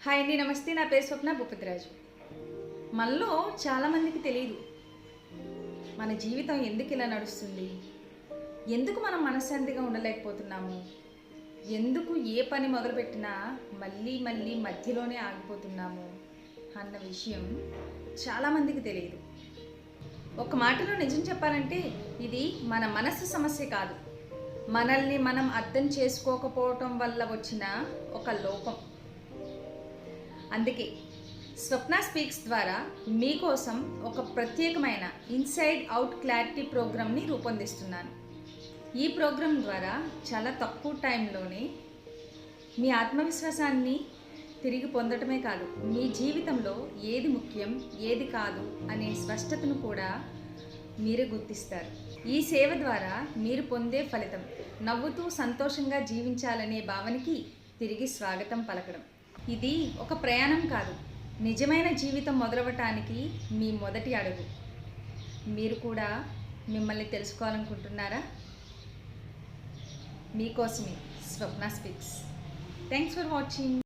Hi అండి, నమస్తే. నా పేరు స్వప్న భూపతిరాజు. మనలో చాలామందికి తెలియదు మన జీవితం ఎందుకు ఇలా నడుస్తుంది, ఎందుకు మనం మనశ్శాంతిగా ఉండలేకపోతున్నాము, ఎందుకు ఏ పని మొదలుపెట్టినా మళ్ళీ మళ్ళీ మధ్యలోనే ఆగిపోతున్నాము అన్న విషయం చాలామందికి తెలియదు. ఒక మాటలో నిజం చెప్పాలంటే ఇది మన మనస్సు సమస్య కాదు, మనల్ని మనం అర్థం చేసుకోకపోవటం వల్ల వచ్చిన ఒక లోపం. అందుకే స్వప్న స్పీక్స్ ద్వారా మీకోసం ఒక ప్రత్యేకమైన ఇన్సైడ్ అవుట్ క్లారిటీ ప్రోగ్రామ్ని రూపొందిస్తున్నాను. ఈ ప్రోగ్రాం ద్వారా చాలా తక్కువ టైంలోనే మీ ఆత్మవిశ్వాసాన్ని తిరిగి పొందటమే కాదు, మీ జీవితంలో ఏది ముఖ్యం ఏది కాదు అనే స్పష్టతను కూడా మీరే గుర్తిస్తారు. ఈ సేవ ద్వారా మీరు పొందే ఫలితం నవ్వుతూ సంతోషంగా జీవించాలనే భావనకి తిరిగి స్వాగతం పలకడం. ఇది ఒక ప్రయాణం కాదు, నిజమైన జీవితం మొదలవటానికి మీ మొదటి అడుగు. మీరు కూడా మిమ్మల్ని తెలుసుకోవాలనుకుంటున్నారా? మీకోసమే స్వప్న స్పీక్స్. Thanks for watching.